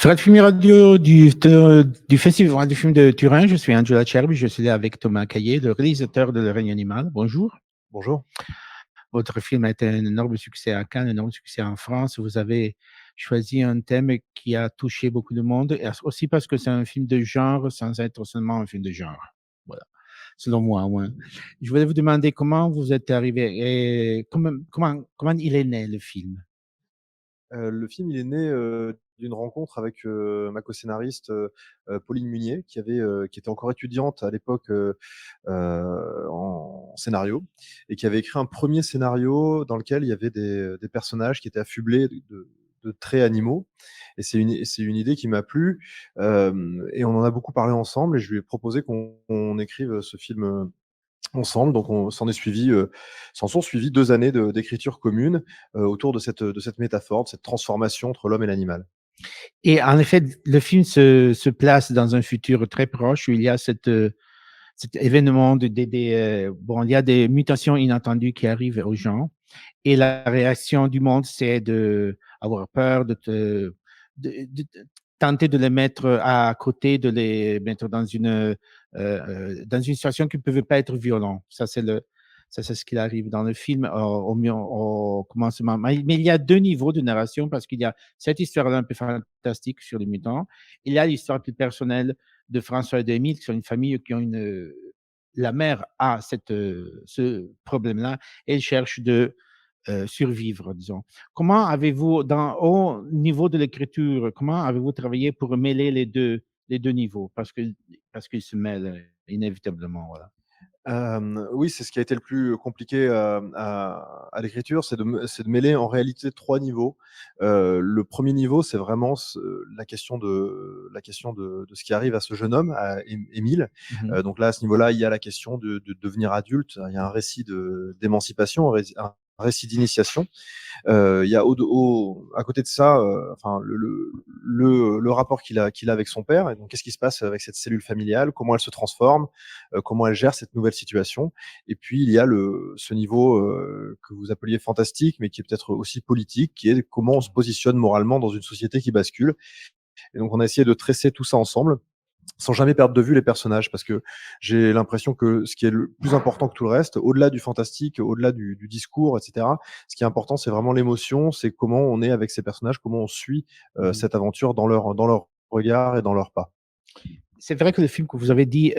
Sur la film radio du Festival du film de Turin, je suis Angela Cherby, je suis là avec Thomas Caillet, le réalisateur de Le règne animal. Bonjour. Bonjour. Votre film a été un énorme succès à Cannes, un énorme succès en France. Vous avez choisi un thème qui a touché beaucoup de monde, et aussi parce que c'est un film de genre sans être seulement un film de genre. Voilà, selon moi. Ouais. Je voulais vous demander comment vous êtes arrivé et comment il est né, le film. Le film, il est né, d'une rencontre avec, ma co-scénariste, Pauline Munier qui était encore étudiante à l'époque, en scénario et qui avait écrit un premier scénario dans lequel il y avait des personnages qui étaient affublés de traits animaux et c'est une idée qui m'a plu, et on en a beaucoup parlé ensemble et je lui ai proposé qu'on écrive ce film, ensemble. Donc on s'en sont suivies 2 années d'écriture commune, autour de cette métaphore, de cette transformation entre l'homme et l'animal. Et en effet, le film se place dans un futur très proche où il y a cet événement bon, il y a des mutations inattendues qui arrivent aux gens et la réaction du monde, c'est d'avoir peur, de tenter de les mettre à côté, de les mettre dans une situation qui ne peut pas être violente. Ça, c'est ce qui arrive dans le film au commencement. Mais il y a deux niveaux de narration parce qu'il y a cette histoire-là un peu fantastique sur les mutants. Il y a l'histoire plus personnelle de François et d'Émile, qui sont une famille qui ont la mère a ce problème-là et elle cherche de survivre, disons. Comment avez-vous, au niveau de l'écriture, comment avez-vous travaillé pour mêler les deux niveaux? Parce qu'ils se mêlent inévitablement, voilà. Oui, c'est ce qui a été le plus compliqué, à l'écriture, c'est de mêler en réalité 3 niveaux. Le premier niveau, c'est vraiment la question de ce qui arrive à ce jeune homme, à Émile. Mhm. Donc là, à ce niveau-là, il y a la question de devenir adulte. Il y a un récit d'émancipation, un récit d'initiation. Il y a à côté de ça, enfin le rapport qu'il a avec son père. Et donc, qu'est-ce qui se passe avec cette cellule familiale? Comment elle se transforme? Comment elle gère cette nouvelle situation? Et puis il y a ce niveau que vous appeliez fantastique, mais qui est peut-être aussi politique, qui est comment on se positionne moralement dans une société qui bascule. Et donc, on a essayé de tresser tout ça ensemble sans jamais perdre de vue les personnages, parce que j'ai l'impression que ce qui est le plus important que tout le reste, au-delà du fantastique, au-delà du discours, etc., ce qui est important, c'est vraiment l'émotion, c'est comment on est avec ces personnages, comment on suit Mhm. cette aventure dans leur regard et dans leurs pas. C'est vrai que le film que vous avez dit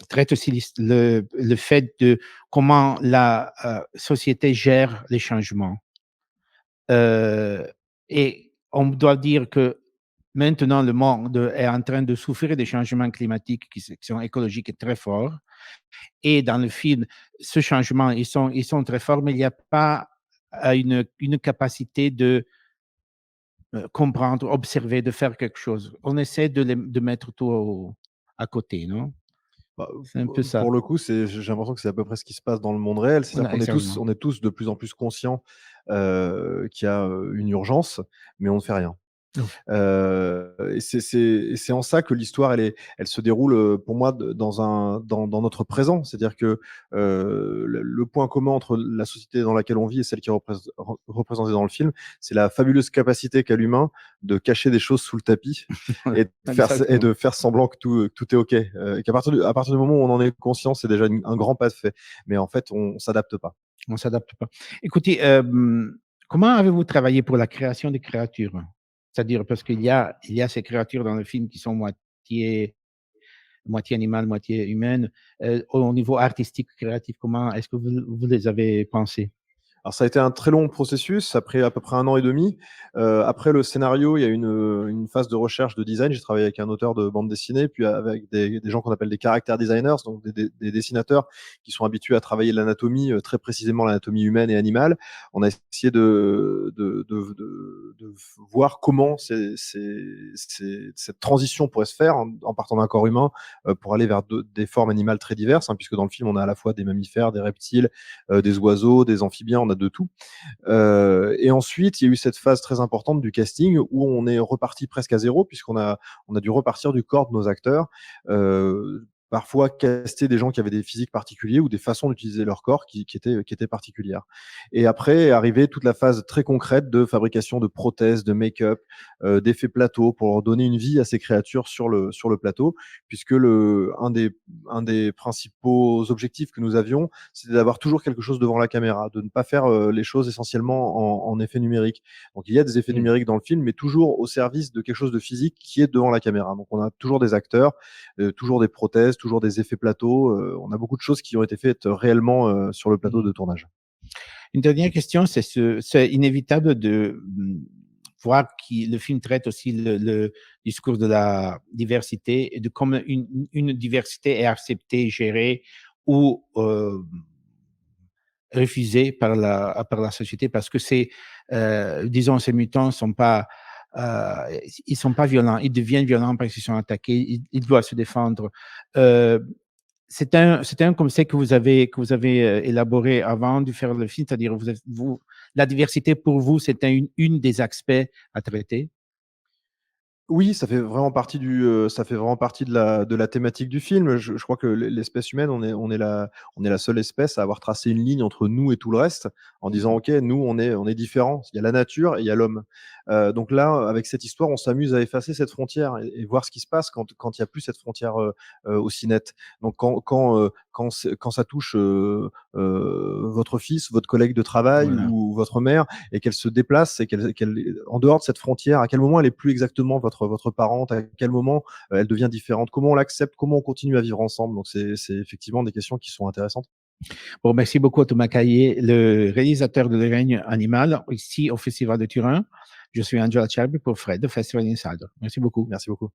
traite aussi le fait de comment la société gère les changements. Euh, et on doit dire que maintenant, le monde est en train de souffrir des changements climatiques qui sont écologiques et très forts. Et dans le film, ce changement, ils sont très forts, mais il n'y a pas une capacité de comprendre, observer, de faire quelque chose. On essaie de mettre tout à côté, non? Bah, C'est un peu ça. pour le coup, j'ai l'impression que c'est à peu près ce qui se passe dans le monde réel. C'est-à-dire Voilà, exactement. on est tous de plus en plus conscients qu'il y a une urgence, mais on ne fait rien. Oh. Et c'est en ça que l'histoire, elle se déroule, pour moi, dans notre présent. C'est-à-dire que, le point commun entre la société dans laquelle on vit et celle qui est représentée dans le film, c'est la fabuleuse capacité qu'a l'humain de cacher des choses sous le tapis et Exactement. de faire semblant que tout est OK. Et à partir du moment où on en est conscient, c'est déjà un grand pas de fait. Mais en fait, on s'adapte pas. On ne s'adapte pas. Écoutez, comment avez-vous travaillé pour la création des créatures? C'est-à-dire, parce il y a ces créatures dans le film qui sont moitié animales, moitié humaines. Au niveau artistique, créatif, comment est-ce que vous les avez pensées? Alors ça a été un très long processus, ça a pris à peu près 1 an et demi. Après le scénario, il y a une phase de recherche de design. J'ai travaillé avec un auteur de bande dessinée, puis avec des gens qu'on appelle des character designers, donc des dessinateurs qui sont habitués à travailler l'anatomie, très précisément l'anatomie humaine et animale. On a essayé de voir comment cette transition pourrait se faire en partant d'un corps humain, pour aller vers des formes animales très diverses, hein, puisque dans le film, on a à la fois des mammifères, des reptiles, des oiseaux, des amphibiens, on a de tout. Et ensuite, il y a eu cette phase très importante du casting où on est reparti presque à zéro puisqu'on a dû repartir du corps de nos acteurs. parfois caster des gens qui avaient des physiques particuliers ou des façons d'utiliser leur corps qui étaient particulières. Et après est arrivée toute la phase très concrète de fabrication de prothèses, de make-up, d'effets plateaux pour leur donner une vie à ces créatures sur le plateau, puisque un des principaux objectifs que nous avions, c'était d'avoir toujours quelque chose devant la caméra, de ne pas faire, les choses essentiellement en effet numérique. Donc il y a des effets Mmh. numériques dans le film, mais toujours au service de quelque chose de physique qui est devant la caméra. Donc on a toujours des acteurs, toujours des prothèses, toujours des effets plateaux, on a beaucoup de choses qui ont été faites réellement, sur le plateau Mmh. de tournage. Une dernière question, c'est inévitable de voir que le film traite aussi le discours de la diversité et de comment une diversité est acceptée, gérée ou refusée par la société parce que disons, ces mutants sont pas, ils sont pas violents, ils deviennent violents parce qu'ils sont attaqués, ils doivent se défendre. Euh, c'est un concept que vous avez élaboré avant de faire le film, c'est-à-dire la diversité pour vous, c'est une des aspects à traiter. Oui, ça fait vraiment partie de la thématique du film. Je crois que l'espèce humaine, on est la seule espèce à avoir tracé une ligne entre nous et tout le reste, en disant: «OK, nous, on est différents. Il y a la nature et il y a l'homme». Donc là, avec cette histoire, on s'amuse à effacer cette frontière et voir ce qui se passe quand il y a plus cette frontière, aussi nette. Donc quand ça touche, votre fils, votre collègue de travail Voilà. ou votre mère et qu'elle se déplace et qu'elle en dehors de cette frontière, à quel moment elle est plus exactement votre parente, à quel moment, elle devient différente, comment on l'accepte, comment on continue à vivre ensemble. Donc c'est effectivement des questions qui sont intéressantes. Bon, merci beaucoup à Thomas Caillé, le réalisateur de Le règne animal, ici au Festival de Turin. Je suis Angela Cherby pour Fred, de Festival Insider. Merci beaucoup. Merci beaucoup.